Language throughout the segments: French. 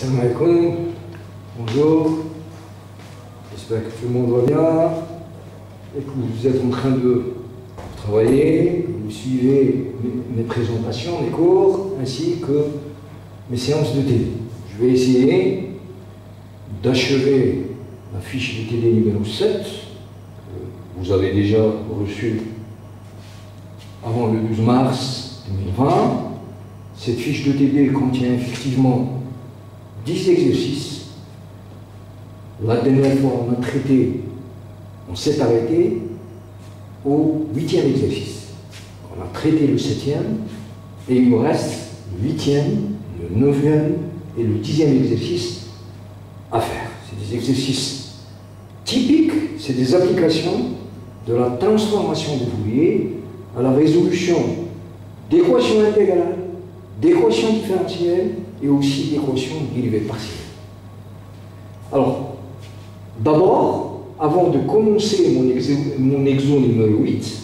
Salam alaikum, bonjour, j'espère que tout le monde va bien et que vous êtes en train de travailler, que vous suivez mes présentations, mes cours, ainsi que mes séances de TD. Je vais essayer d'achever la fiche de TD numéro 7, que vous avez déjà reçue avant le 12 mars 2020. Cette fiche de TD contient effectivement 10 exercices. La dernière fois, on a traité, on s'est arrêté au 8e exercice. On a traité le 7e et il me reste le 8e, le 9e et le 10e exercice à faire. C'est des exercices typiques, c'est des applications de la transformation de Fourier à la résolution d'équations intégrales, d'équations différentielles et aussi d'équations de dérivées partielles. Alors, d'abord, avant de commencer mon exo numéro 8,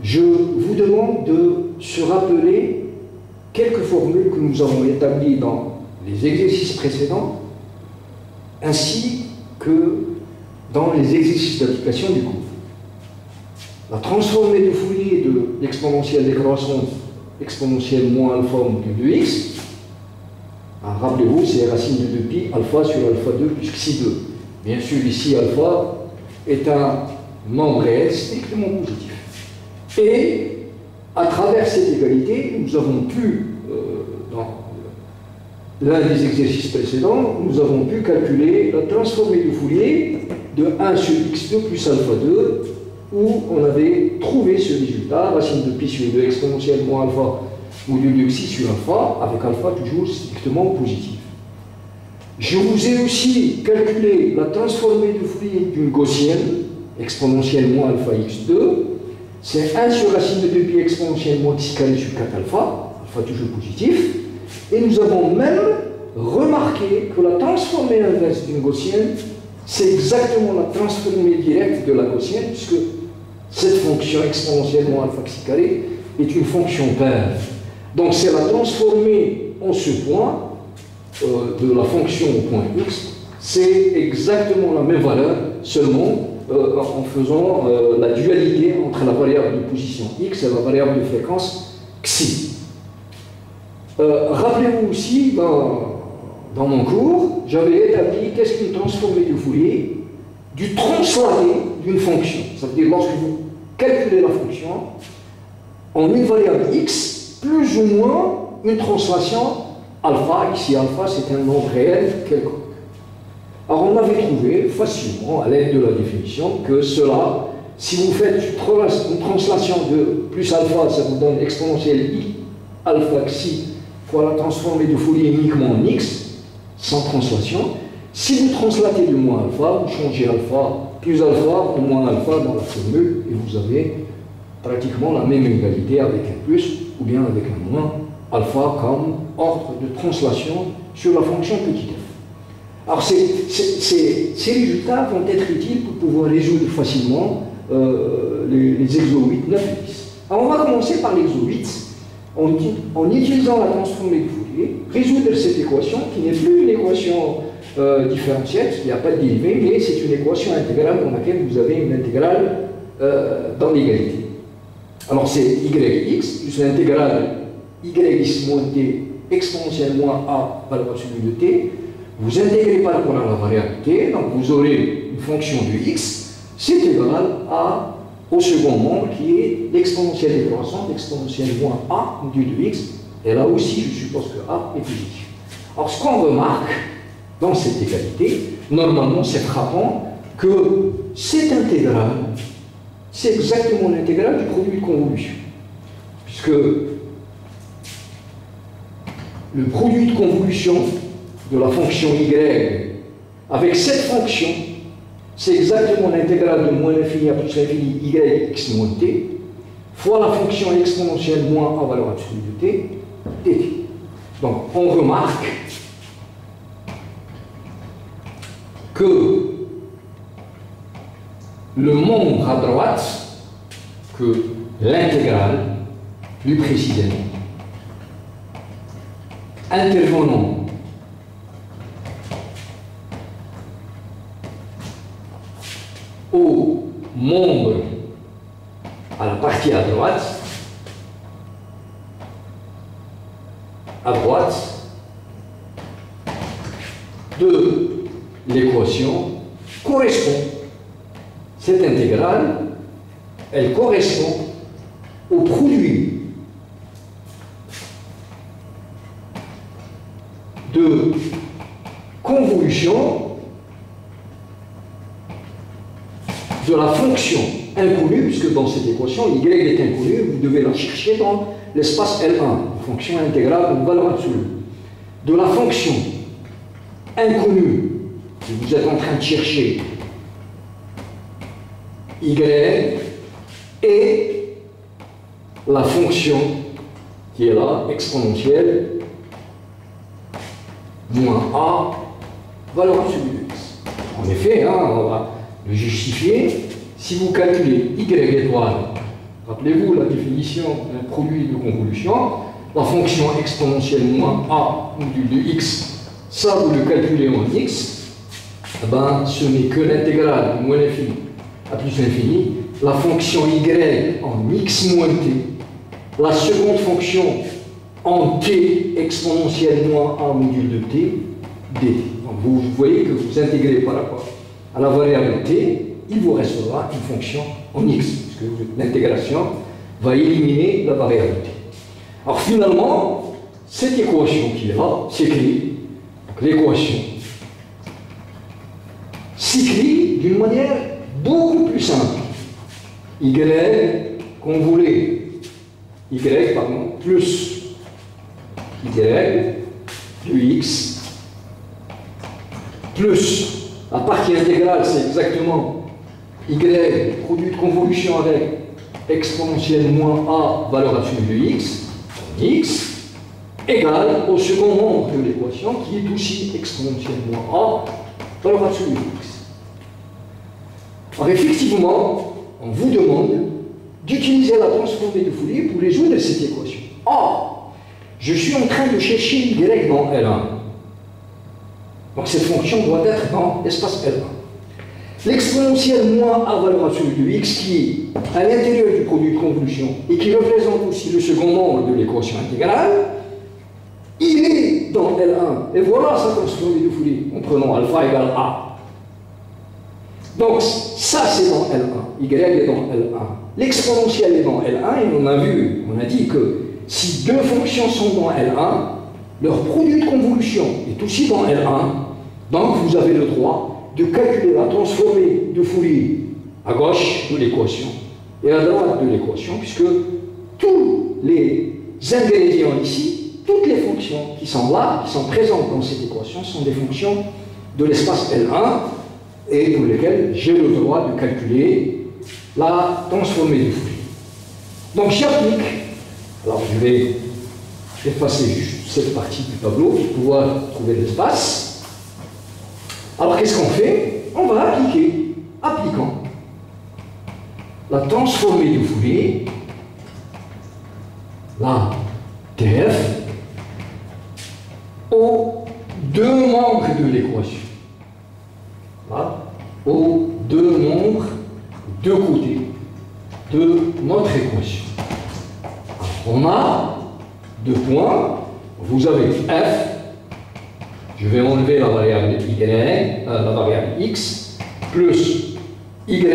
je vous demande de se rappeler quelques formules que nous avons établies dans les exercices précédents, ainsi que dans les exercices d'application du cours. La transformée de Fourier de l'exponentielle décroissante exponentielle moins alpha module de x. Rappelez-vous, c'est racine de 2pi alpha sur alpha 2 plus xi 2. Bien sûr, ici, alpha est un nombre réel strictement positif. Et à travers cette égalité, nous avons pu, dans l'un des exercices précédents, nous avons pu calculer la transformée de Fourier de 1 sur x2 plus alpha 2, où on avait trouvé ce résultat, racine de pi sur 2 exponentielle moins alpha module de xi sur alpha, avec alpha toujours strictement positif. Je vous ai aussi calculé la transformée de Fourier d'une gaussienne, exponentielle moins alpha x2, c'est 1 sur racine de 2pi exponentielle moins x carré sur 4 alpha, alpha toujours positif, et nous avons même remarqué que la transformée inverse d'une gaussienne, c'est exactement la transformée directe de la gaussienne, puisque cette fonction exponentielle moins alpha xi carré est une fonction paire. Donc c'est la transformée en ce point de la fonction au point x, c'est exactement la même valeur, seulement en faisant la dualité entre la variable de position x et la variable de fréquence xi. Rappelez-vous aussi, dans mon cours, j'avais établi qu'est-ce qu'une transformée de Fourier du translaté d'une fonction. Ça veut dire lorsque vous calculez la fonction en une variable x, plus ou moins une translation alpha. Ici, alpha, c'est un nombre réel quelconque. Alors, on avait trouvé facilement, à l'aide de la définition, que cela, si vous faites une translation de plus alpha, ça vous donne exponentielle i alpha xi fois la transformée de Fourier uniquement en x, sans translation. Si vous translatez du moins alpha, vous changez alpha plus alpha ou moins alpha dans la formule et vous avez pratiquement la même égalité avec un plus ou bien avec un moins alpha comme ordre de translation sur la fonction petit f. Alors ces résultats vont être utiles pour pouvoir résoudre facilement les exos 8, 9 et 10. Alors on va commencer par l'exo 8 en utilisant la transformée de Fourier, résoudre cette équation qui n'est plus une équation différentielle, parce qu'il n'y a pas de dérivée, mais c'est une équation intégrale dans laquelle vous avez une intégrale dans l'égalité. Alors c'est yx plus l'intégrale yx moins t exponentielle moins a valeur absolue de t. Vous intégrez par rapport à la variable t, donc vous aurez une fonction de x, c'est égal au second membre qui est l'exponentielle décroissante, exponentielle moins a module de x, et là aussi je suppose que a est positif. Alors ce qu'on remarque dans cette égalité, normalement c'est frappant que cette intégrale, c'est exactement l'intégrale du produit de convolution, puisque le produit de convolution de la fonction y avec cette fonction, c'est exactement l'intégrale de moins l'infini à plus l'infini yx moins t, fois la fonction exponentielle moins a valeur absolue de t, dt. Donc on remarque que le membre à droite, que l'intégrale, plus précisément, intervenant membre à la partie à droite, de l'équation correspond, cette intégrale, elle correspond au produit de convolution de la fonction inconnue, puisque dans cette équation, y est inconnue, vous devez la chercher dans l'espace L1, fonction intégrale de valeur absolue. De la fonction inconnue que vous êtes en train de chercher, y, et la fonction qui est là, exponentielle, moins a, valeur absolue de x. En effet, on va le justifier. Si vous calculez y étoile, rappelez-vous la définition d'un produit de convolution, la fonction exponentielle moins a module de x, ça vous le calculez en x, eh ben, ce n'est que l'intégrale de moins l'infini à plus l'infini, la fonction y en x moins t, la seconde fonction en t exponentielle moins a module de t, dt. Donc vous voyez que vous intégrez par rapport à la variable t, il vous restera une fonction en x, puisque l'intégration va éliminer la variable t. Alors finalement, cette équation qui est là s'écrit, l'équation s'écrit d'une manière beaucoup plus simple. Y convolé, plus y de x, plus la partie intégrale, c'est exactement y, produit de convolution avec exponentielle moins a, valeur absolue de x, égale au second membre de l'équation qui est aussi exponentielle moins a, valeur absolue de x. Alors effectivement, on vous demande d'utiliser la transformée de Fourier pour résoudre cette équation. Or, je suis en train de chercher y dans L1. Donc cette fonction doit être dans l'espace L1. L'exponentielle moins a valeur absolue de x qui est à l'intérieur du produit de convolution et qui représente aussi le second membre de l'équation intégrale, il est dans L1. Et voilà sa transformée de Fourier en prenant alpha égale a. Donc ça c'est dans L1, y est dans L1. L'exponentielle est dans L1 et on a vu, on a dit que si deux fonctions sont dans L1, leur produit de convolution est aussi dans L1, donc vous avez le droit de calculer la transformée de Fourier à gauche de l'équation et à droite de l'équation, puisque tous les ingrédients ici, toutes les fonctions qui sont là, qui sont présentes dans cette équation, sont des fonctions de l'espace L1 et pour lesquelles j'ai le droit de calculer la transformée de Fourier. Donc j'applique, alors je vais effacer juste cette partie du tableau pour pouvoir trouver l'espace. Alors qu'est-ce qu'on fait? On va appliquer, appliquant la transformée de Fourier, la TF, aux deux membres de l'équation. Là, aux deux nombres, deux côtés de notre équation. Alors, on a deux points, vous avez f, je vais enlever la variable y, la variable x, plus y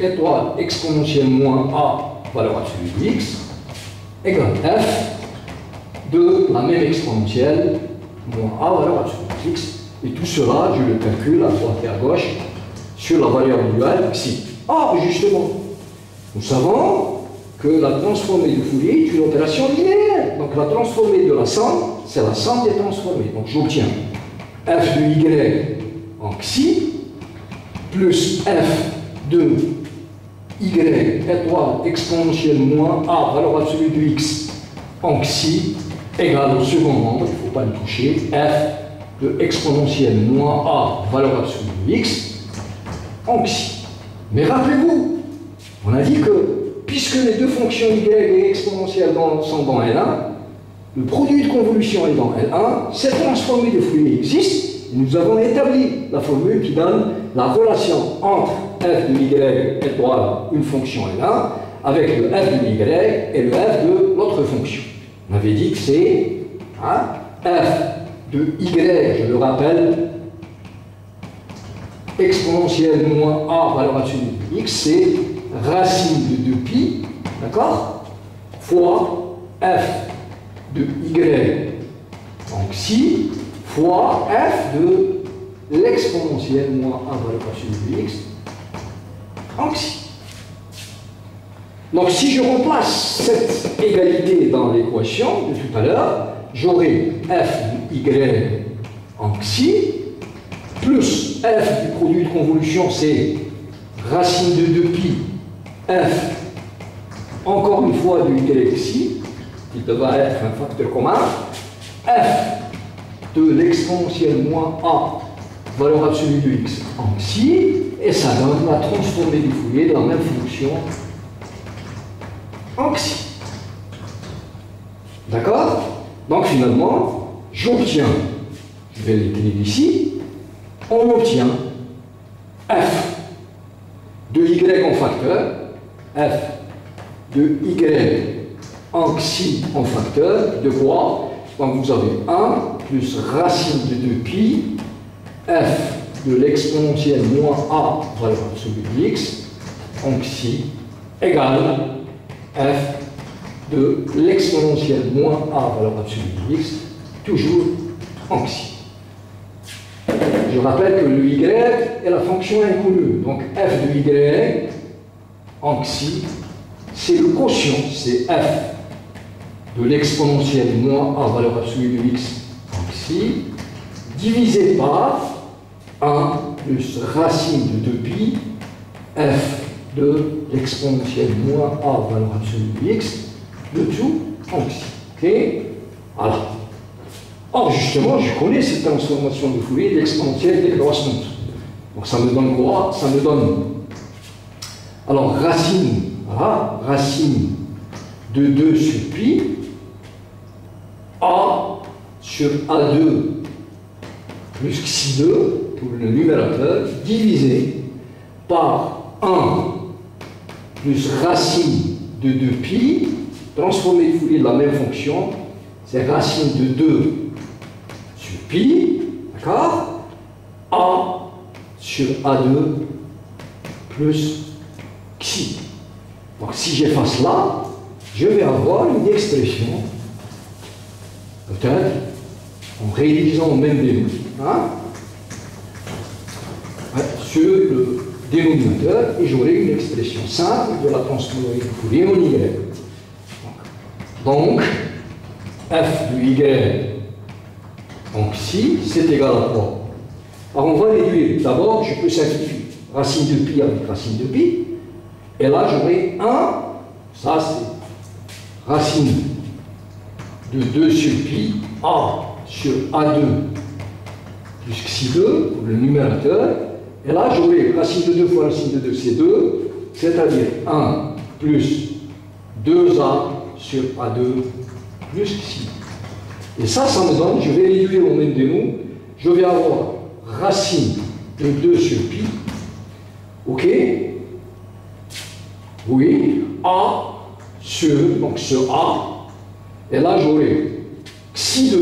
étoile exponentielle moins a, valeur absolue de x, égale f de la même exponentielle moins a, valeur absolue de x. Et tout cela, je le calcule à droite et à gauche sur la variable duale xi. Or, justement, nous savons que la transformée de Fourier est une opération linéaire. Donc la transformée de la somme, c'est la somme des transformées. Donc j'obtiens f de y en xi plus f de y étoile exponentielle moins a, valeur absolue de x en xi égale au second membre, il ne faut pas le toucher, f de exponentielle moins a, valeur absolue de x, en xi. Mais rappelez-vous, on a dit que, puisque les deux fonctions y et exponentielle sont dans L1, le produit de convolution est dans L1, cette transformée de Fourier existe, et nous avons établi la formule qui donne la relation entre f de y égale une fonction L1 avec le f de y et le f de l'autre fonction. On avait dit que c'est f de y, je le rappelle, exponentielle moins a valeur absolue de x, c'est racine de 2pi, d'accord, fois f de y en xi fois f de l'exponentielle moins a valeur absolue de x en xi. Donc si je remplace cette égalité dans l'équation de tout à l'heure, j'aurai f de y en xi plus f du produit de convolution, c'est racine de 2pi f encore une fois de y xi, qui devra être un facteur commun, f de l'exponentielle moins a valeur absolue de x en xi, et ça donne la transformée du Fourier de la même fonction en xi. D'accord? Donc finalement, j'obtiens, je vais l'écrire ici, on obtient f de y en facteur, f de y en xi en facteur, de quoi? Donc vous avez 1 plus racine de 2pi, f de l'exponentielle moins a valeur absolue de x en xi égale f de l'exponentielle moins a valeur absolue de x, toujours en xi. Je rappelle que le y est la fonction inconnue, donc f de y en xi, c'est le quotient, c'est f de l'exponentielle moins a valeur absolue de x en xi, divisé par 1 plus racine de 2pi, f de l'exponentielle moins a valeur absolue de x, le tout en xi. Ok? Voilà. Or, justement, je connais cette transformation de Fourier de l'exponentielle décroissante. Donc, ça me donne quoi? Ça me donne, alors, racine, voilà, racine de 2 sur pi, a sur a2 plus xi2 pour le numérateur, divisé par 1 plus racine de 2pi, transformé de Fourier de la même fonction, c'est racine de 2 sur pi, d'accord, a sur a2 plus xi. Donc si j'efface là, je vais avoir une expression, peut-être en réalisant même des mots, sur le dénominateur, et j'aurai une expression simple de la transformée de Fourier en y. Donc, f de y en xi, c'est égal à quoi? Alors, on va réduire. D'abord, je peux simplifier. Racine de pi avec racine de pi. Et là, j'aurai 1. Ça, c'est racine de 2 sur pi, a sur a2 plus xi2 pour le numérateur. Et là, j'aurai racine de 2 fois racine de 2, c'est 2. C'est-à-dire 1 plus 2a sur a2 plus xi. Et ça me donne, je vais réduire au même démon, je vais avoir racine de 2 sur pi, ok? Oui, a sur, donc ce a, et là j'aurai xi2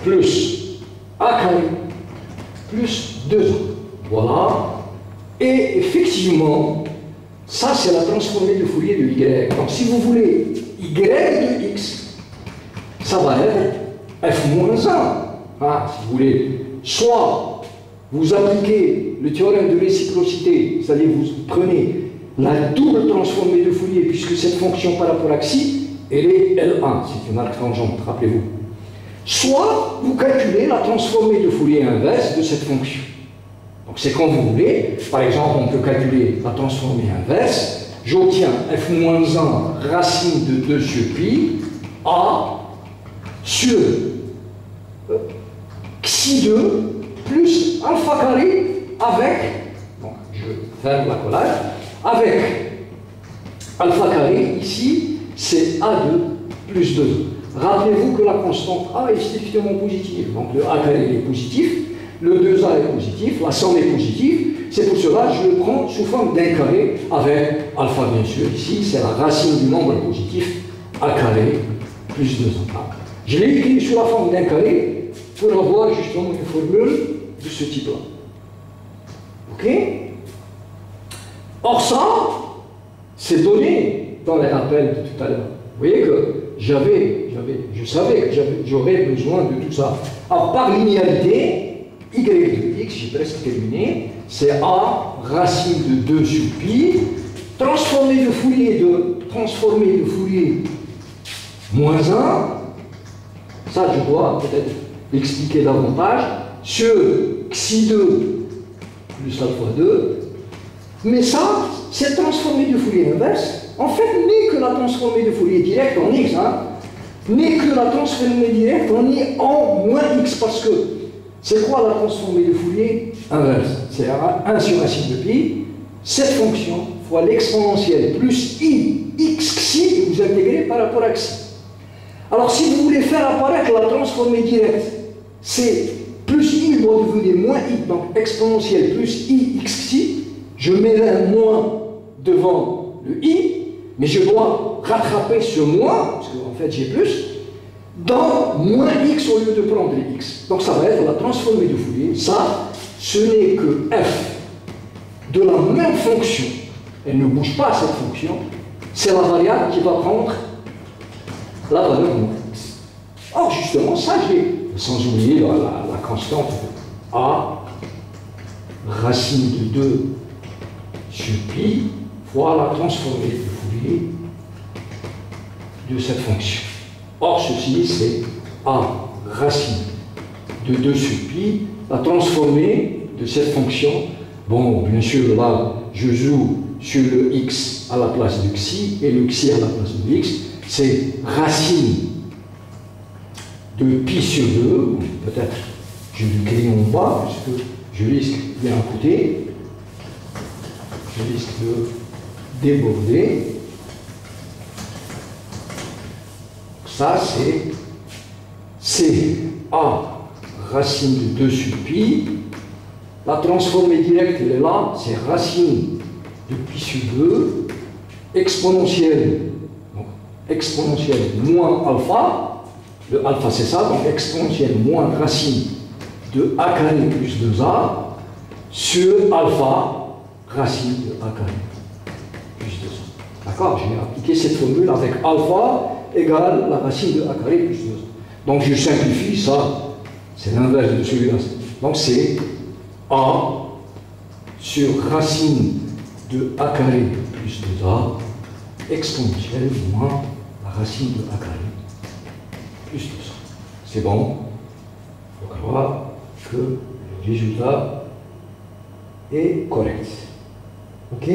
plus a carré plus 2a. Voilà. Et effectivement, ça c'est la transformée de Fourier de y. Donc si vous voulez y de x, ça va être f moins 1. Si vous voulez, soit vous appliquez le théorème de réciprocité, c'est-à-dire vous prenez la double transformée de Fourier, puisque cette fonction par rapport à xi, elle est L1, c'est une arc tangente, rappelez-vous. Soit vous calculez la transformée de Fourier inverse de cette fonction. Donc c'est comme vous voulez. Par exemple, on peut calculer la transformée inverse. J'obtiens f moins 1 racine de 2 sur pi, a sur xi2 plus alpha carré avec, donc je ferme la collage, avec alpha carré, ici, c'est A2 plus 2. Rappelez-vous que la constante A est strictement positive, donc le A carré est positif, Le 2A est positif, la somme est positive. C'est pour cela que je le prends sous forme d'un carré avec alpha, bien sûr. Ici, c'est la racine du nombre positif A carré plus 2A. Je l'ai écrit sous la forme d'un carré pour avoir justement une formule de ce type-là. OK? Or ça, c'est donné dans les rappels de tout à l'heure. Vous voyez que je savais que j'aurais besoin de tout ça. Alors, par linéarité, y de x, j'ai presque terminé, c'est a racine de 2 sur pi, transformé de Fourier moins 1, ça je dois peut-être l'expliquer davantage, sur xi2 plus alpha 2, mais ça, c'est transformé de Fourier inverse, en fait, n'est que la transformée de Fourier direct en x, n'est que la transformée directe en i en moins x, parce que c'est quoi la transformée de Fourier inverse? C'est 1 sur racine de pi, cette fonction fois l'exponentielle plus i x xi, et vous intégrez par rapport à xi. Alors si vous voulez faire apparaître la transformée directe, c'est plus i doit devenir moins i, donc exponentielle plus i x xi, je mets un moins devant le i, mais je dois rattraper ce moins, parce qu'en fait j'ai plus, dans moins x au lieu de prendre les x. Donc ça va être la transformée de Fourier. Ça, ce n'est que f de la même fonction. Elle ne bouge pas cette fonction. C'est la variable qui va prendre la valeur moins x. Or justement, ça j'ai, sans oublier la constante a racine de 2 sur pi fois la transformée de Fourier de cette fonction. Or, ceci, c'est a racine de 2 sur pi, la transformée de cette fonction. Bon, bien sûr, là, je joue sur le x à la place du xi et le xi à la place de x. C'est racine de pi sur 2. Peut-être je l'écris en bas, puisque je risque bien à côté. Je risque de déborder. Ça, c'est a racine de 2 sur pi. La transformée directe, elle est là, c'est racine de pi sur 2, exponentielle, donc exponentielle moins alpha, le alpha c'est ça, donc exponentielle moins racine de a carré plus 2a sur alpha racine de a carré plus 2a. D'accord? J'ai appliqué cette formule avec alpha égale la racine de a carré plus 2a. Donc je simplifie ça, c'est l'inverse de celui-là. Donc c'est a sur racine de a carré plus 2a exponentielle moins la racine de a carré plus 2a. C'est bon? Il faut croire que le résultat est correct. Ok?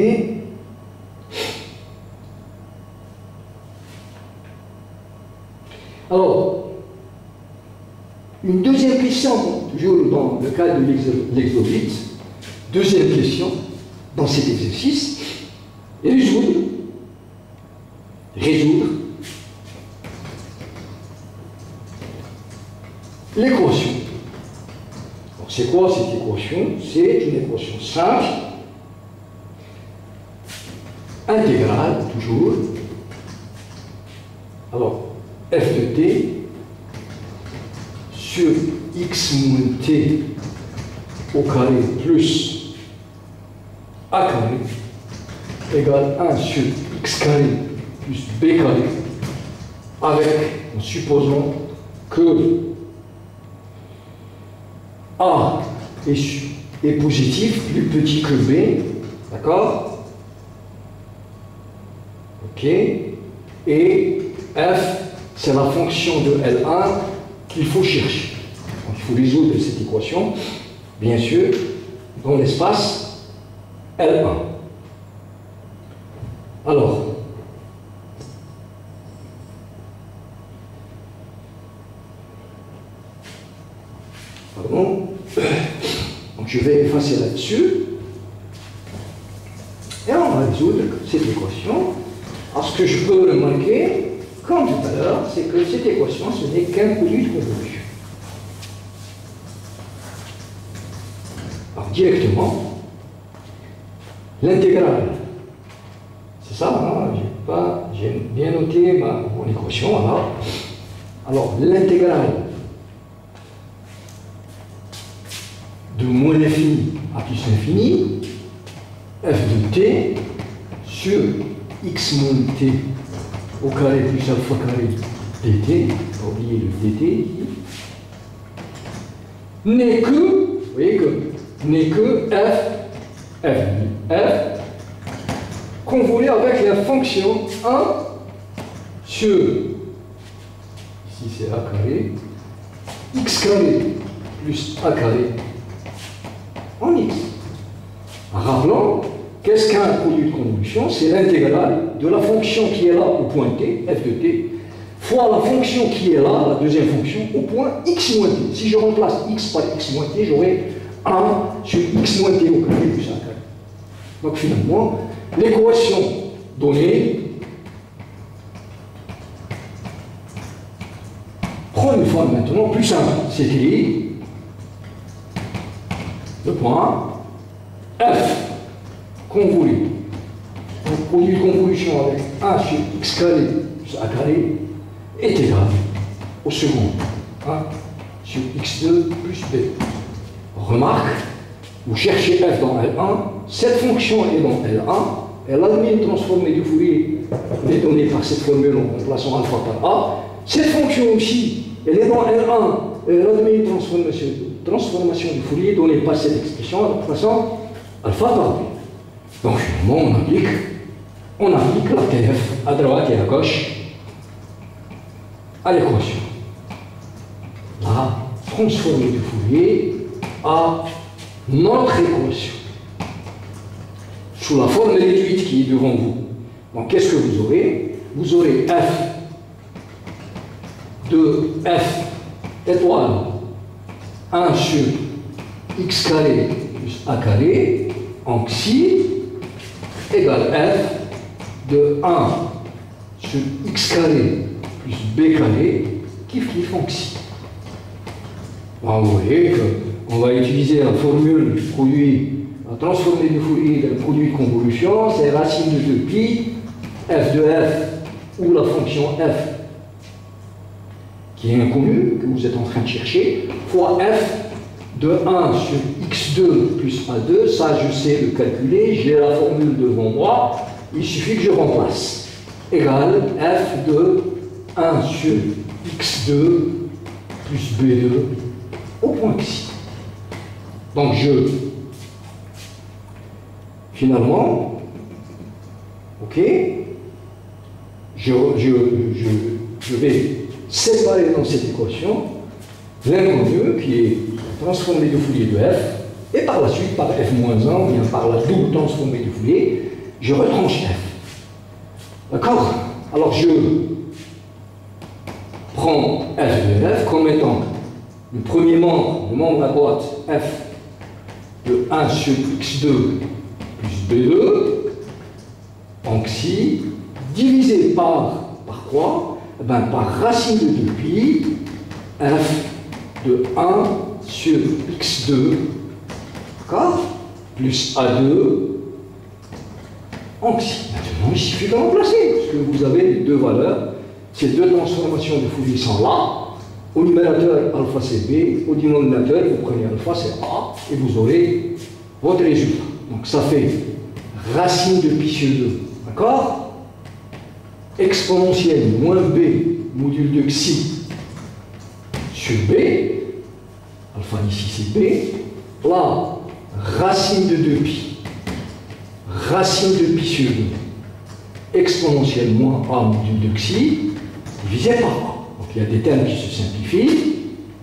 Alors, une deuxième question, toujours dans le cadre de l'exobrite, deuxième question dans cet exercice, résoudre l'équation. C'est quoi cette équation? C'est une équation simple, intégrale, toujours. Alors, f de t sur x moins t au carré plus a carré égale 1 sur x carré plus b carré, avec, en supposant que a est positif, plus petit que b, d'accord? Ok? Et f, c'est la fonction de L1 qu'il faut chercher. Donc, il faut résoudre cette équation, bien sûr, dans l'espace L1. Alors, pardon, donc je vais effacer là-dessus, et on va résoudre cette équation. Alors, ce que je peux remarquer, comme tout à l'heure, c'est que cette équation, ce n'est qu'un produit de convolution. directement l'intégrale. C'est ça, hein, j'ai bien noté mon équation, voilà. Alors, l'intégrale de moins l'infini à plus l'infini, f de t sur x moins t au carré plus alpha carré dt, pas oublier le dt, n'est que, vous voyez que, n'est que f convolé avec la fonction 1 sur, ici c'est a carré, x carré plus a carré en x. En rappelant, qu'est-ce qu'un produit de convolution? C'est l'intégrale de la fonction qui est là au point t, f de t, fois la fonction qui est là, la deuxième fonction, au point x moins t. Si je remplace x par x moins t, j'aurai 1 sur x moins t au carré plus a carré. Donc finalement, l'équation donnée prend une forme maintenant plus simple. C'est écrit le point f convolé, un produit de convolution avec 1 sur x carré plus a carré est égal au second 1 sur x2 plus b. Remarque, vous cherchez f dans L1, cette fonction est dans L1, elle admet de transformer du Fourier les données par cette formule en remplaçant alpha par a. Cette fonction aussi, elle est dans L1, elle admet une transformation du Fourier donnée par cette expression en remplaçant alpha par b. Donc finalement, on applique la TF à droite et à gauche à l'équation. La transformée du Fourier à notre équation sous la forme réduite qui est devant vous. Donc qu'est-ce que vous aurez? Vous aurez f de f étoile 1 sur x carré plus a carré en xi égale f de 1 sur x carré plus b carré kiff en xi. Alors, vous voyez qu'on va utiliser la formule produit, la transformée du Fourier d'un produit de convolution, c'est racine de 2pi, f de f, ou la fonction f, qui est inconnue, que vous êtes en train de chercher, fois f de 1 sur x2 plus a2, ça je sais le calculer, j'ai la formule devant moi, il suffit que je remplace, égale f de 1 sur x2 plus b2 au point xi. Donc finalement, ok, je vais séparer dans cette équation l'inconnu qui est transformé de Fourier de f, et par la suite, par f-1, ou bien par la double transformée de Fourier, je retranche f. D'accord? Alors je prends f de f comme étant le premier membre, le membre à droite, f de 1 sur x2 plus b2, en xi, divisé par quoi? Eh bien, par racine de 2pi, f de 1 sur x2, d'accord, plus a2 en xi. Maintenant, il suffit de remplacer, parce que vous avez les deux valeurs. Ces deux transformations de Fourier sont là. Au numérateur, alpha c'est b, au dénominateur, vous prenez alpha c'est a, et vous aurez votre résultat. Donc ça fait racine de pi sur 2, d'accord? Exponentielle moins b, module de xi, sur b, alpha ici c'est b, là, racine de 2pi, racine de pi sur 2, exponentielle moins a, module de xi, divisé par a. Donc il y a des termes qui se simplifient.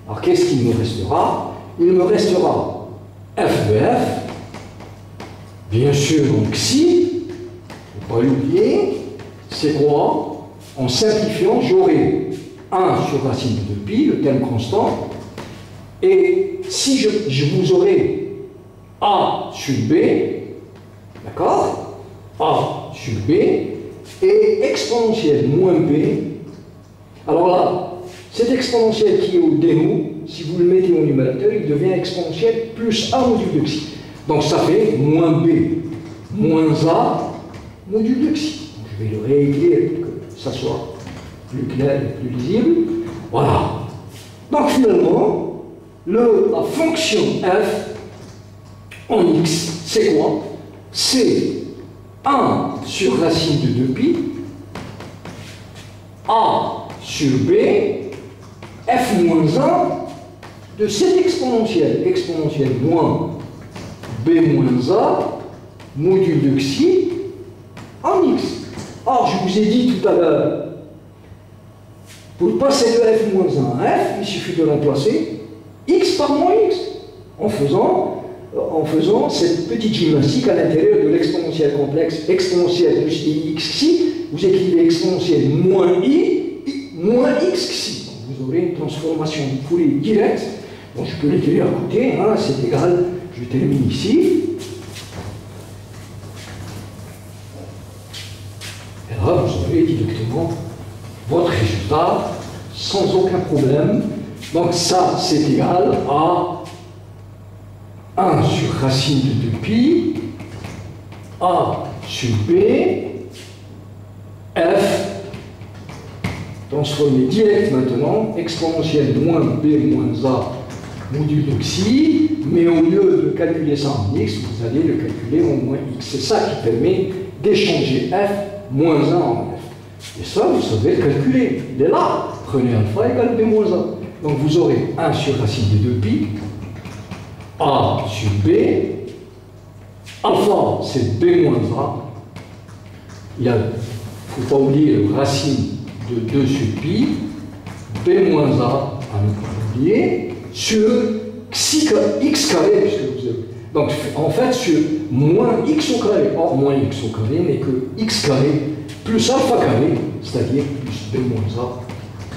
Alors qu'est-ce qu'il me restera? Il me restera f de f, bien sûr, donc xi, il ne faut pas l'oublier, c'est quoi? En simplifiant, j'aurai 1 sur racine de 2pi, le terme constant, et si je vous aurai a sur b, d'accord? A sur b, et exponentielle moins b. Alors là, cet exponentiel qui est au démo, si vous le mettez au numérateur, il devient exponentiel plus 1 module de xi. Donc ça fait moins B, moins A, module de xi. Je vais le régler pour que ça soit plus clair et plus lisible. Voilà. Donc finalement, la fonction f en x, c'est quoi? C'est 1 sur racine de 2pi, a sur b, f moins 1 de cette exponentielle, exponentielle moins b moins a, module de xi, en x. Or, je vous ai dit tout à l'heure, pour passer de f moins 1 à f, il suffit de remplacer x par moins x, en faisant cette petite gymnastique à l'intérieur de l'exponentielle complexe, exponentielle plus ix xi, vous écrivez exponentielle moins moins x xi. Vous aurez une transformation de Fourier directe. Bon, je peux l'écrire à côté, hein, c'est égal, je termine ici. Et là, vous aurez directement votre résultat sans aucun problème. Donc ça, c'est égal à 1 sur racine de 2pi, a sur b, f, transformé direct maintenant, exponentielle moins b moins a, module de xi, mais au lieu de calculer ça en x, vous allez le calculer en moins x. C'est ça qui permet d'échanger f moins 1 en f. Et ça, vous savez le calculer. Il est là. Prenez alpha égale b moins a. Donc vous aurez 1 sur racine de 2pi, a sur b, alpha c'est b moins a, il ne faut pas oublier racine de 2 sur pi, b moins a, à ne pas oublier, sur x carré, puisque vous avez. Donc en fait sur moins x au carré, or moins x au carré n'est que x carré plus alpha carré, c'est-à-dire plus b moins a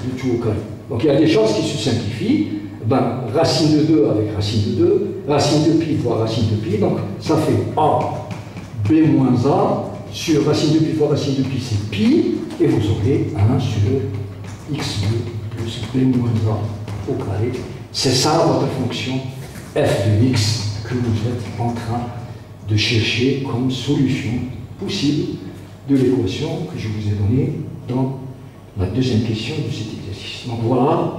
de tout au carré. Donc il y a des choses qui se simplifient. Ben, racine de 2 avec racine de 2, racine de pi fois racine de pi, donc ça fait a b moins a sur racine de pi fois racine de pi, c'est pi, et vous aurez 1 sur x2 plus b moins a au carré. C'est ça votre fonction f de x que vous êtes en train de chercher comme solution possible de l'équation que je vous ai donnée dans la deuxième question de cet exercice. Donc voilà,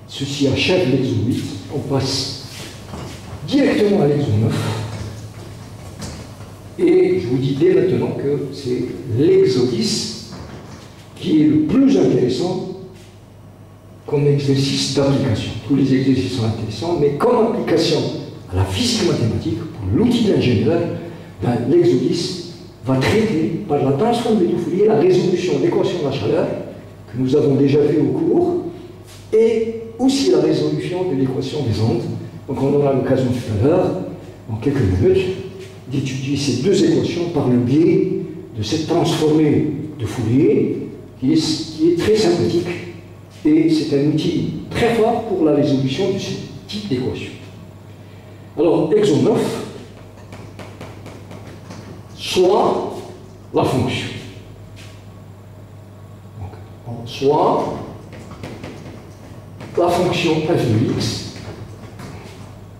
ceci achève l'exo 8. On passe directement à l'exo 9. Et je vous dis dès maintenant que c'est l'exo 10 qui est le plus intéressant comme exercice d'application. Tous les exercices sont intéressants, mais comme application à la physique mathématique, pour l'outil d'ingénieur, ben, l'exo 10 va traiter par la transformée de Fourier la résolution de l'équation de la chaleur que nous avons déjà vu au cours, et aussi la résolution de l'équation des ondes. Donc on aura l'occasion tout à l'heure, en quelques minutes, d'étudier ces deux équations par le biais de cette transformée de Fourier qui est très sympathique, et c'est un outil très fort pour la résolution de ce type d'équation. Alors, exo 9, soit la fonction. Donc, soit la fonction f de x,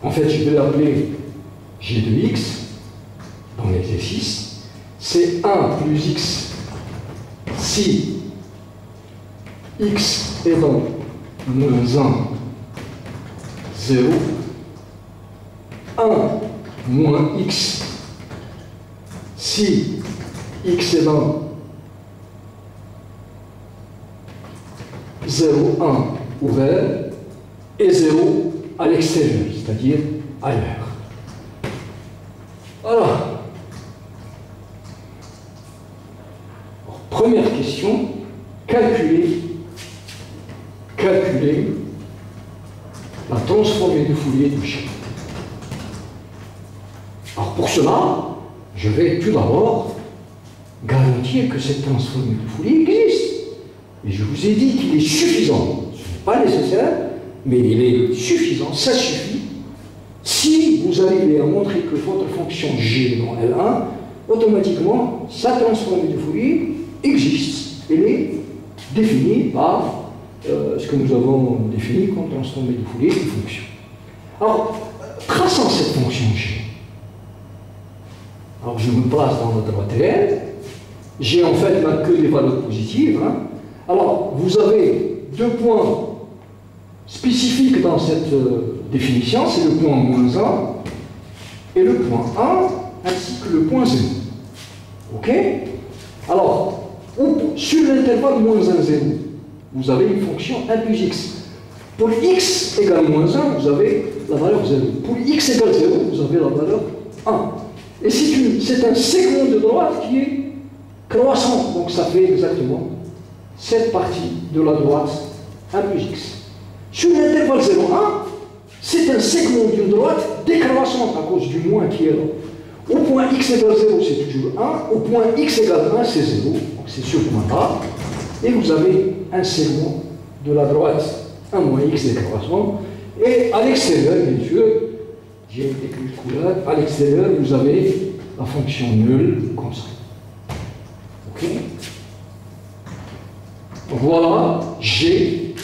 en fait je vais l'appeler g de x dans l'exercice, c'est 1 plus x si x est dans moins 1, 0, 1 moins x si x est dans 0, 1 ouvert et 0 à l'extérieur, c'est-à-dire ailleurs. Voilà. Alors, première question, calculer la transformée de Fourier de G. Alors pour cela, je vais tout d'abord garantir que cette transformée de Fourier existe. Et je vous ai dit qu'il est suffisant. Ce n'est pas nécessaire, mais il est suffisant, ça suffit. Si vous arrivez à montrer que votre fonction G dans L1, automatiquement, sa transformée de Fourier existe. Elle est définie par ce que nous avons défini comme transformée de Fourier d'une fonction. Alors, traçant cette fonction G, Alors je me place dans la droite réelle. J'ai en fait là que des valeurs positives. Hein. Alors vous avez deux points spécifiques dans cette définition, c'est le point -1 et le point 1, ainsi que le point 0. Ok? Alors, sur l'intervalle -1, 0, vous avez une fonction 1 plus x. Pour x égale -1, vous avez la valeur 0. Pour x égale 0, vous avez la valeur 1. Et c'est un segment de droite qui est croissant. Donc ça fait exactement cette partie de la droite 1 plus x. Sur l'intervalle 0, 1, c'est un segment d'une droite décroissante à cause du moins qui est là. Au point x égale 0, c'est toujours 1. Au point x égale 1, c'est 0. Donc c'est ce point-là. Et vous avez un segment de la droite 1 moins x décroissant. Et à l'extérieur, bien sûr, j'ai écrit de couleur, à l'extérieur, vous avez la fonction nulle comme ça. Ok? Voilà G.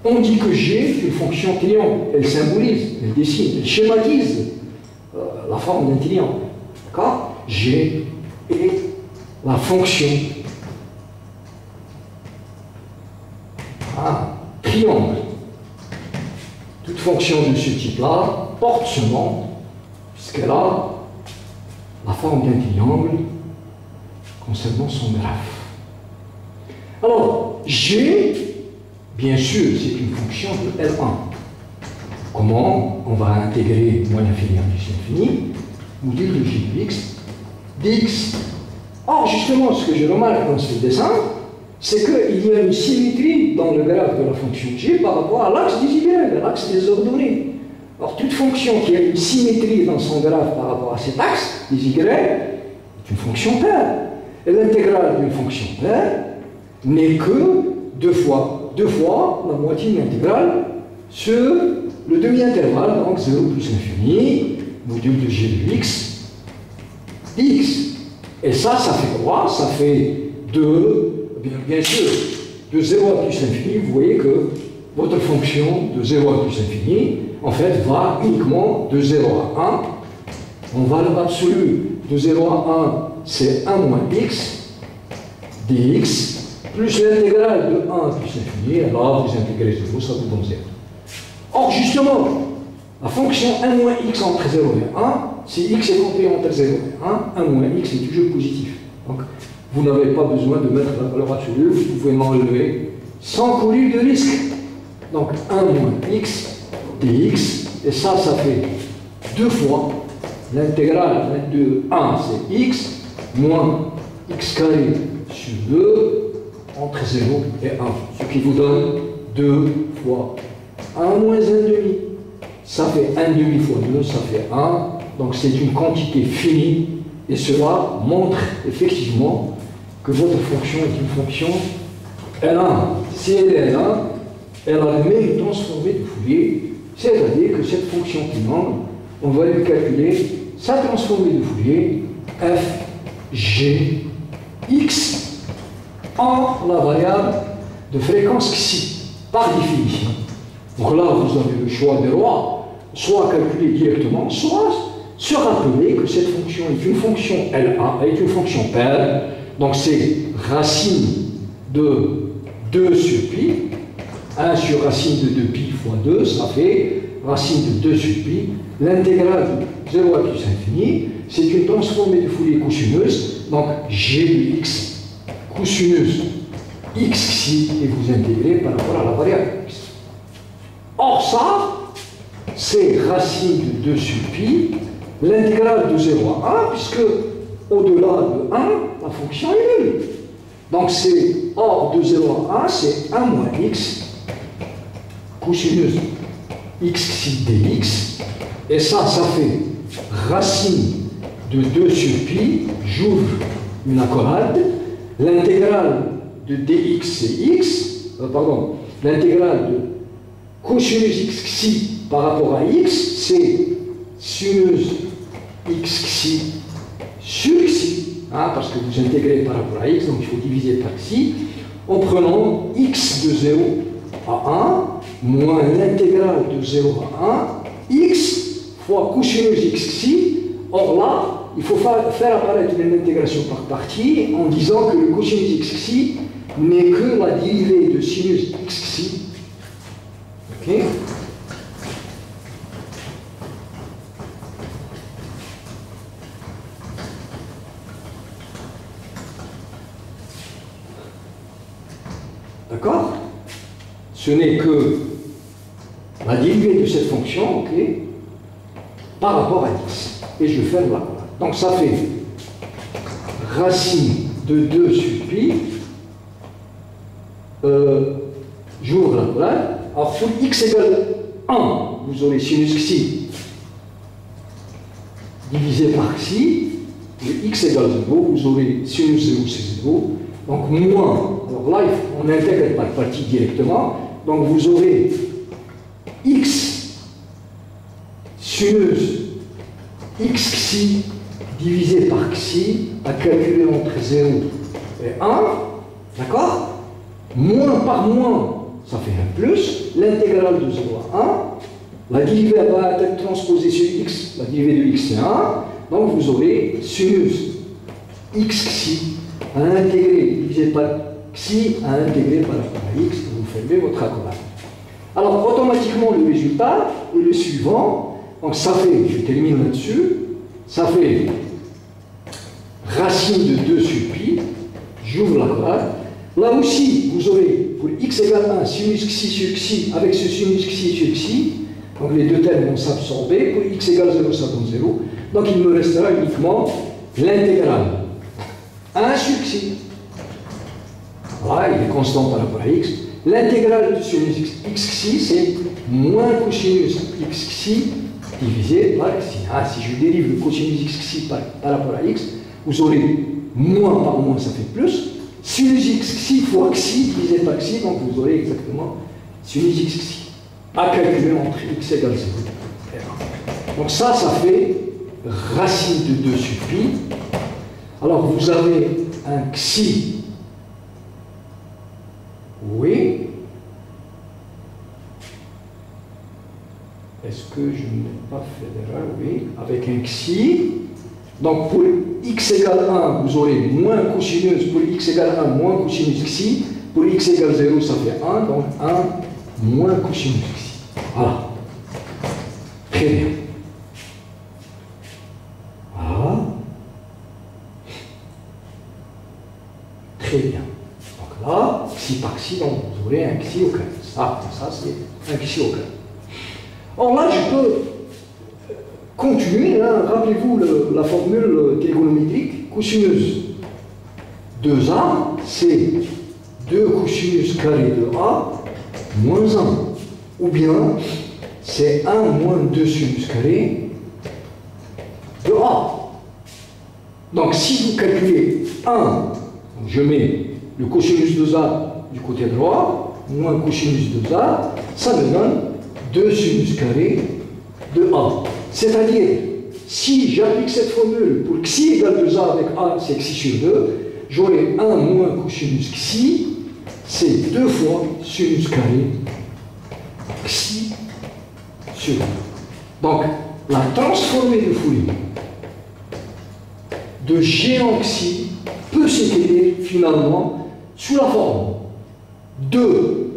On dit que G est une fonction triangle. Elle symbolise, elle dessine, elle schématise la forme d'un triangle. D'accord? G est la fonction triangle. Toute fonction de ce type-là porte ce nom, puisqu'elle a la forme d'un triangle concernant son graphe. Alors, G, bien sûr, c'est une fonction de L1. Comment on va intégrer moins l'infini en plus l'infini? Module de G de x, dx. Or, justement, ce que je remarque dans ce dessin, c'est qu'il y a une symétrie dans le graphe de la fonction g par rapport à l'axe des y, l'axe des ordonnées. Alors, toute fonction qui a une symétrie dans son graphe par rapport à cet axe des y est une fonction paire. Et l'intégrale d'une fonction paire n'est que deux fois la moitié de l'intégrale sur le demi-intervalle, donc 0 plus l'infini, module de g de x, dx. Et ça fait quoi? Ça fait 2. Bien sûr, de 0 à plus l'infini, vous voyez que votre fonction de 0 à plus l'infini, en fait, va uniquement de 0 à 1. On va l'absolu de 0 à 1, c'est 1 moins x, dx, plus l'intégrale de 1 à plus l'infini, alors vous intégrez 0, ça vous donne 0. Or, justement, la fonction 1 moins x entre 0 et 1, si x est compris entre 0 et 1, 1 moins x est toujours positif. Donc, vous n'avez pas besoin de mettre la valeur absolue, vous pouvez m'enlever sans courir de risque. Donc 1 moins x dx, et ça fait 2 fois l'intégrale de 1, c'est x, moins x carré sur 2, entre 0 et 1. Ce qui vous donne 2 fois 1 moins 1 demi. Ça fait 1 demi fois 2, ça fait 1. Donc c'est une quantité finie, et cela montre effectivement que votre fonction est une fonction L1. Si elle est L1, elle a le même transformé de Fourier, c'est-à-dire que cette fonction triangle, on va lui calculer sa transformée de Fourier f, g, x en la variable de fréquence xi, par définition. Donc là, vous avez le choix des rois, soit calculer directement, soit se rappeler que cette fonction est une fonction L1, est une fonction paire. Donc c'est racine de 2 sur pi, 1 sur racine de 2pi fois 2, ça fait racine de 2 sur pi. L'intégrale de 0 à plus infini, c'est une transformée de Fourier cosineuse, donc g de x, cosineuse x xi, et vous intégrez par rapport à la variable x. Or ça, c'est racine de 2 sur pi, l'intégrale de 0 à 1, puisque au-delà de 1, la fonction est nulle. Donc c'est hors de 0 à 1, c'est 1 moins x, cosineuse x xi dx, et ça fait racine de 2 sur pi, j'ouvre une accolade, l'intégrale de dx c'est x, l'intégrale de cosineuse x xi par rapport à x, c'est sineuse x xi sur xi, parce que vous intégrez par rapport à x, donc il faut diviser par xi, en prenant x de 0 à 1, moins l'intégrale de 0 à 1, x fois cosineuse x xi, Or là, il faut faire apparaître une intégration par partie en disant que le cosinus xxi n'est que la dérivée de sinus xxi. Ok? D'accord? Ce n'est que la dérivée de cette fonction, ok, par rapport à x. Et je ferme la courbe. Donc ça fait racine de 2 sur pi. J'ouvre la courbe. Alors pour x égale 1, vous aurez sinus xi divisé par xi. Et x égale 0, vous aurez sinus 0, c'est 0. Donc moins. Alors là, on intègre par partie directement. Donc vous aurez x sinus x xi divisé par xi à calculer entre 0 et 1. D'accord? Moins par moins, ça fait un plus. L'intégrale de 0 à 1. La dérivée va être transposée sur x. La dérivée de x c'est 1. Donc vous aurez sinus x xi à intégrer divisé par xi à intégrer par rapport à x. Vous fermez votre accolade. Alors automatiquement le résultat est le suivant. Donc ça fait, je termine là-dessus, ça fait racine de 2 sur pi. J'ouvre la courbe. Là aussi, vous aurez pour x égale 1 sinus xi sur xi avec ce sinus xi sur xi. Donc les deux termes vont s'absorber. Pour x égale 0, ça donne 0. Donc il me restera uniquement l'intégrale 1 sur xi. Voilà, il est constant par rapport à x. L'intégrale de sinus x xi, c'est moins cosinus x xi divisé par xi. Ah, si je dérive le cosinus x xi par rapport à x, vous aurez moins par moins, ça fait plus. Sinus x xi fois xi divisé par xi, donc vous aurez exactement sinus x xi à calculer entre x égale 0 et 1. Donc ça fait racine de 2 sur pi. Alors vous avez un xi. Oui. Est-ce que je n'ai pas fait d'erreur? Oui. Avec un xi. Donc pour x égale 1, vous aurez moins cosinus. Pour x égale 1, moins cosinus xi. Pour x égale 0, ça fait 1. Donc 1 moins cosinus xi. Voilà. Très bien. Voilà. Très bien. Donc là, xi par xi, donc vous aurez un xi au carré. Ça c'est un xi au carré. Or là, je peux continuer. Hein. Rappelez-vous la formule trigonométrique. Cosinus 2a, c'est 2 cosinus carré de a moins 1. Ou bien, c'est 1 moins 2 sinus carré de a. Donc si vous calculez 1, je mets le cosinus 2a du côté droit, moins cosinus 2a, ça me donne 2 sinus carré de a. C'est-à-dire, si j'applique cette formule pour xi égale 2a avec a, c'est xi sur 2, j'aurai 1 moins cosinus xi, c'est 2 fois sinus carré xi sur 2. Donc, la transformée de Fourier de géant xi peut s'écrire finalement sous la forme de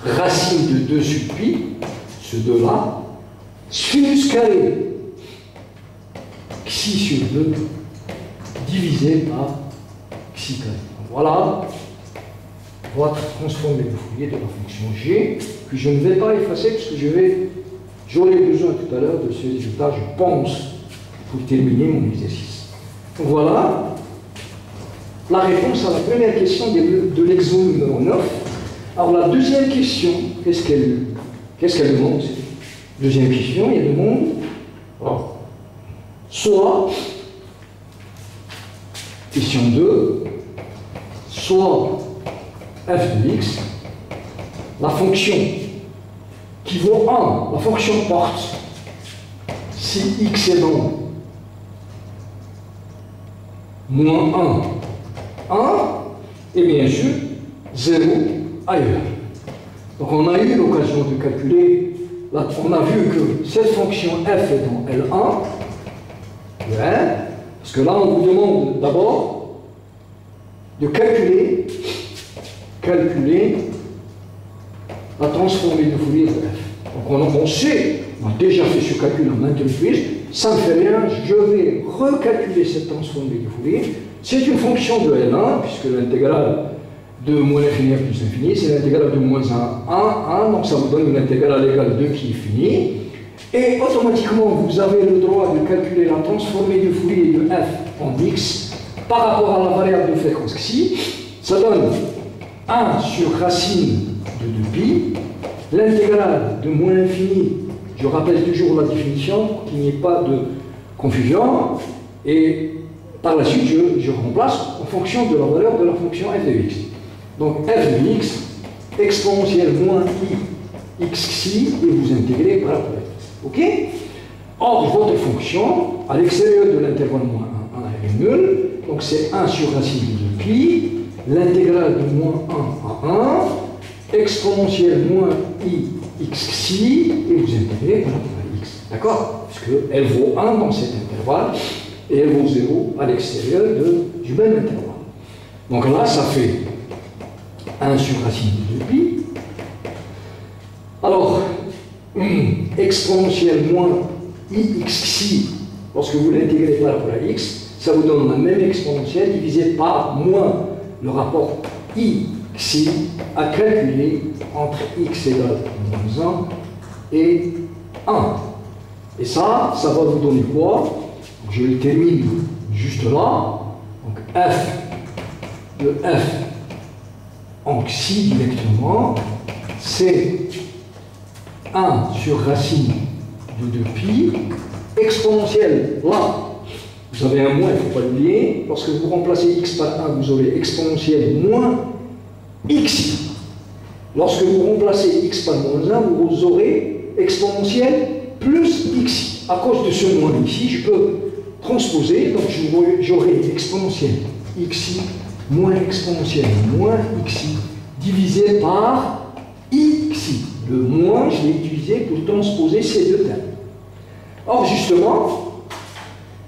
racine de 2 sur pi, ce 2-là, sinus carré xi sur 2 divisé par xi carré. Voilà votre transformée de Fourier de la fonction g, que je ne vais pas effacer parce que j'aurai besoin tout à l'heure de ce résultat, je pense, pour terminer mon exercice. Donc voilà la réponse à la première question de l'exo numéro 9. Alors la deuxième question, qu'est-ce qu'elle demande? Deuxième question, il demande soit, question 2, soit f de x, la fonction qui vaut 1, la fonction porte, si x est donc moins 1, 1, et bien sûr 0 ailleurs. Donc on a eu l'occasion de calculer, on a vu que cette fonction f est dans L1, de n, parce que là, on vous demande d'abord de calculer la transformée de Fourier de f. Donc on sait, on a déjà fait ce calcul en maintes reprises, ça ne fait rien, je vais recalculer cette transformée de Fourier. C'est une fonction de L1, puisque l'intégrale de moins l'infini à plus l'infini, c'est l'intégrale de moins 1 à 1, donc ça vous donne une intégrale égale de qui est finie. Et automatiquement, vous avez le droit de calculer la transformée de Fourier de f en x par rapport à la variable de fréquence xi. Ça donne 1 sur racine de 2pi, l'intégrale de moins l'infini, je rappelle toujours la définition pour qu'il n'y ait pas de confusion, et par la suite je remplace en fonction de la valeur de la fonction f de x. Donc f de x exponentielle moins i xi, et vous intégrez par rapport à f. Ok? Or, votre fonction, à l'extérieur de l'intervalle moins 1, 1 est nulle, donc c'est 1 sur racine de 2pi, l'intégrale de moins 1 à 1, exponentielle moins i xi, et vous intégrez par rapport à x. D'accord? Puisqu'elle vaut 1 dans cet intervalle, et elle vaut 0 à l'extérieur du même intervalle. Donc là, ça fait 1 sur racine de 2pi. Alors, exponentielle moins i xi, lorsque vous l'intégrez par rapport à x, ça vous donne la même exponentielle divisée par moins le rapport i xi à calculer entre x égale moins 1 et 1. Et ça va vous donner quoi? Je le termine juste là. Donc f de f en xi directement, c'est 1 sur racine de 2pi, exponentielle, là, vous avez un moins, il ne faut pas l'oublier. Lorsque vous remplacez x par 1, vous aurez exponentielle moins xi. Lorsque vous remplacez x par moins 1, vous aurez exponentielle plus xi. À cause de ce moins ici, je peux transposer, donc j'aurai exponentielle xi moins exponentielle moins xi divisé par xi. Le moins, je l'ai utilisé pour transposer ces deux termes. Or, justement,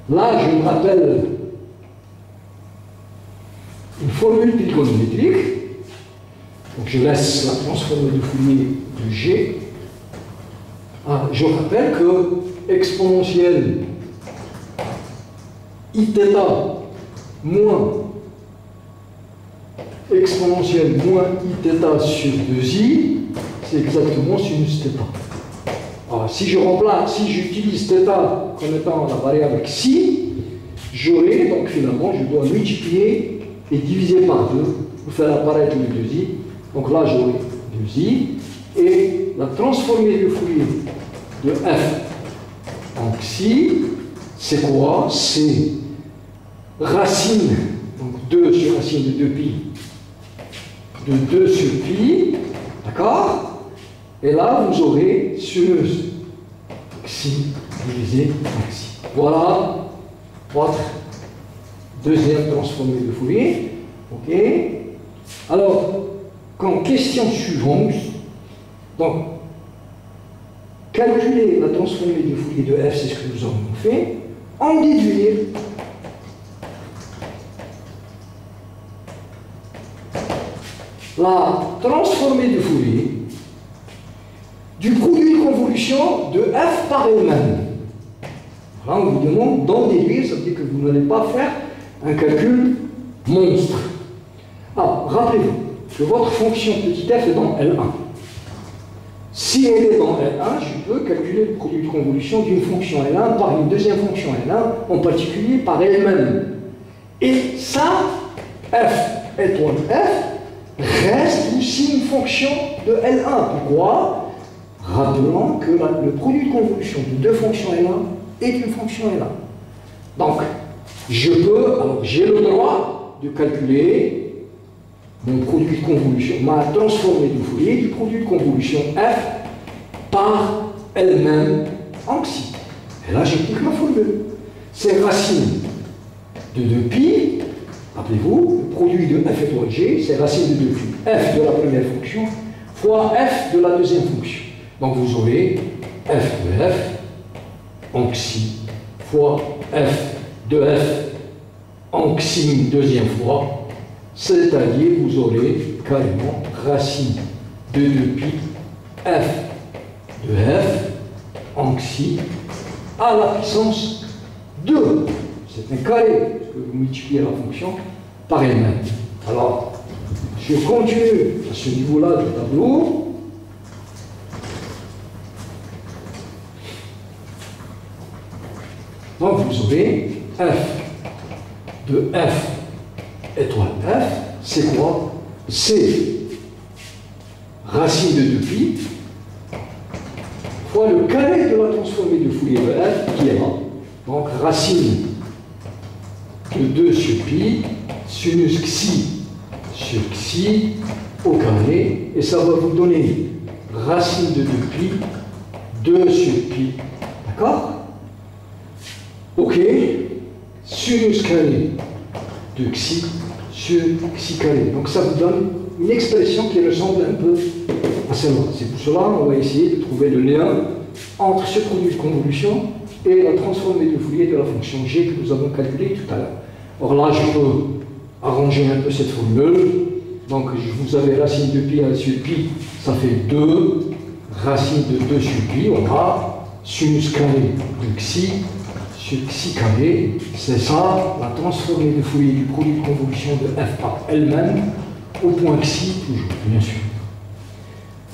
là, je me rappelle une formule trigonométrique. Donc, je laisse la transformée de Fourier de G. Je rappelle que exponentielle iθ moins exponentielle moins iθ sur 2i, c'est exactement sinus θ. Alors, si j'utilise θ comme étant la variable xi, j'aurai, donc finalement, je dois multiplier et diviser par 2 pour faire apparaître le 2i. Donc là, j'aurai 2i, et la transformée de Fourier de f en xi, c'est quoi? C'est racine, donc 2 sur racine de 2pi, de 2 sur pi, d'accord? Et là, vous aurez sinus xi divisé par xi. Voilà votre deuxième transformée de Fourier. Ok? Alors, comme question suivante, donc, calculer la transformée de Fourier de f, c'est ce que nous avons fait, en déduire la transformée de Fourier du produit de convolution de f par elle-même. Là, on vous demande d'en déduire, ça veut dire que vous n'allez pas faire un calcul monstre. Alors, rappelez-vous que votre fonction petit f est dans L1. Si elle est dans L1, je peux calculer le produit de convolution d'une fonction L1 par une deuxième fonction L1, en particulier par elle-même. Et ça, f étoile f, reste aussi une fonction de L1. Pourquoi? Rappelons que le produit de convolution de deux fonctions L1 est une fonction L1. Donc, j'ai le droit de calculer mon produit de convolution, ma transformée de Fourier du produit de convolution f par elle-même en xi. Et là, j'applique ma formule. C'est racine de 2pi, rappelez-vous, le produit de f étoile g, c'est racine de 2pi, f de la première fonction fois f de la deuxième fonction. Donc vous aurez f de f en xi fois f de f en xi deuxième fois, c'est-à-dire vous aurez carrément racine de 2pi f de f en xi à la puissance 2. C'est un carré, parce que vous multipliez la fonction par elle-même. Alors, je continue à ce niveau-là du tableau. Donc, vous aurez f de f étoile f, c'est quoi? C'est racine de 2pi fois le carré de la transformée de Fourier de f qui est là. Donc, racine de 2 sur pi, sinus xi sur xi au carré, et ça va vous donner racine de 2pi, 2 sur pi. D'accord? Ok, sinus carré de xi sur xi carré. Donc ça vous donne une expression qui ressemble un peu à celle-là. C'est pour cela qu'on va essayer de trouver le lien entre ce produit de convolution et la transformée de Fourier de la fonction g que nous avons calculée tout à l'heure. Or là, je peux arranger un peu cette formule. Donc vous avez racine de pi sur pi, ça fait 2, racine de 2 sur pi, on a sinus carré de xi sur xi carré, c'est ça, la transformée de Fourier du produit de convolution de f par elle-même au point xi, toujours, bien sûr.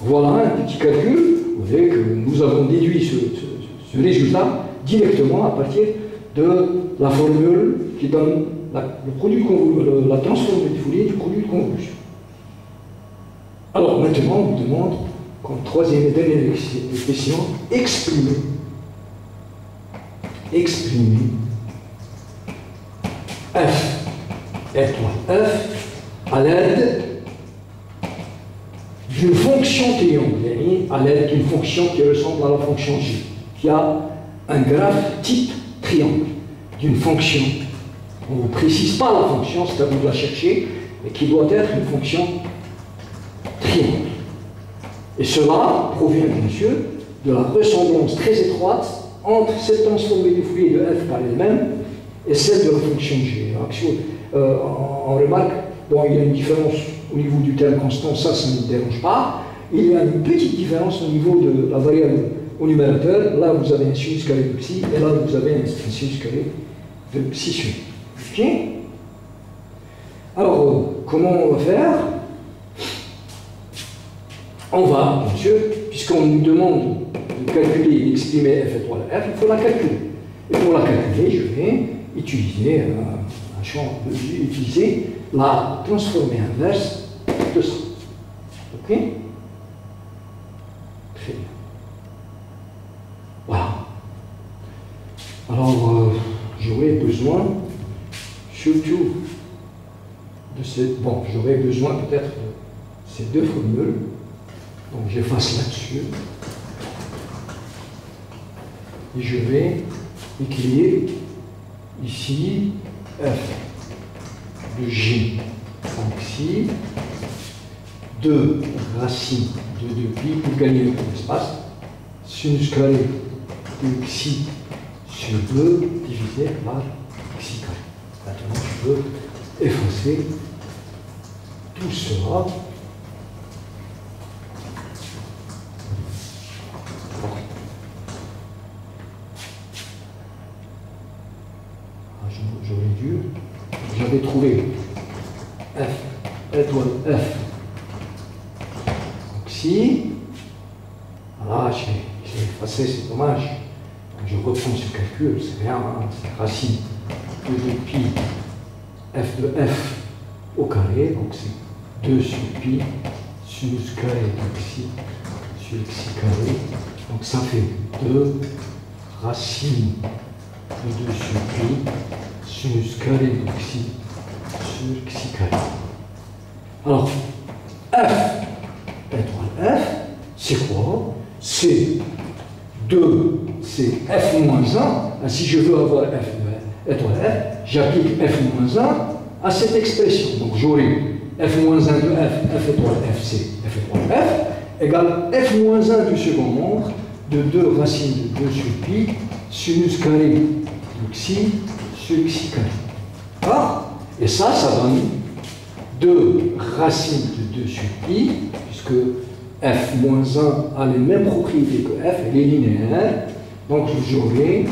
Voilà un petit calcul, vous voyez que nous avons déduit ce résultat directement à partir de la formule qui donne la transformée de Fourier du produit de convolution. Alors maintenant, on vous demande, comme troisième et dernière question, exprimer f étoile f à l'aide d'une fonction triangle, à l'aide d'une fonction qui ressemble à la fonction g, qui a un graphe type triangle, d'une fonction. On ne vous précise pas la fonction, c'est à vous de la chercher, mais qui doit être une fonction triangle. Et cela provient bien sûr de la ressemblance très étroite entre cette transformée de Fourier de f par elle-même et celle de la fonction g. On remarque, bon, il y a une différence au niveau du terme constant, ça ne nous dérange pas. Il y a une petite différence au niveau de la variable au numérateur. Là, vous avez un sinus carré de psi, et là, vous avez un sinus carré de psi sur. Ok? Alors, comment on va faire? On va, bien sûr, puisqu'on nous demande de calculer et d'exprimer f étoile f, il faut la calculer. Et pour la calculer, je vais utiliser un champ, utiliser la transformée inverse de ça. Ok? Très bien. Voilà. Alors, j'aurais besoin, surtout, de cette. Bon, j'aurais besoin peut-être de ces deux formules. Donc, j'efface là-dessus. Et je vais écrire ici f de g en xi, 2 racine de 2pi pour gagner le espace, sinus carré de xi sur 2 divisé par xi carré. Maintenant, je peux effacer tout cela. J'avais trouvé f étoile f donc si voilà, j'ai effacé, c'est dommage. Donc, je reprends ce calcul, c'est rien, hein, c'est racine de 2pi f de f au carré, donc c'est 2 sur pi sinus carré de xi sur xi carré, donc ça fait 2 racine de 2 sur pi sinus carré de xi sur xi carré. Alors, f étoile f, c'est quoi? C'est 2, c'est f moins 1. Si je veux avoir f étoile f, j'applique f moins 1 à cette expression. Donc j'aurai f moins 1 de f étoile f, c'est f étoile f, égale f moins 1 du second nombre de 2 racine de 2 sur pi sinus carré le xi sur xi carré. D'accord? Et ça donne 2 racines de 2 sur i, puisque f moins 1 a les mêmes propriétés que f, elle est linéaire. Donc j'aurai,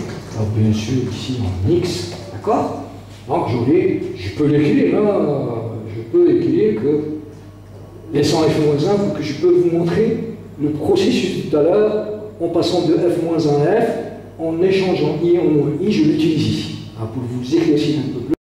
bien sûr ici en x, d'accord? Donc je peux l'écrire, hein, je peux écrire que laissant f moins 1 pour que je peux vous montrer le processus de tout à l'heure en passant de f moins 1 à f, en échangeant i en moins i, je l'utilise ici, hein, pour vous éclaircir un peu plus.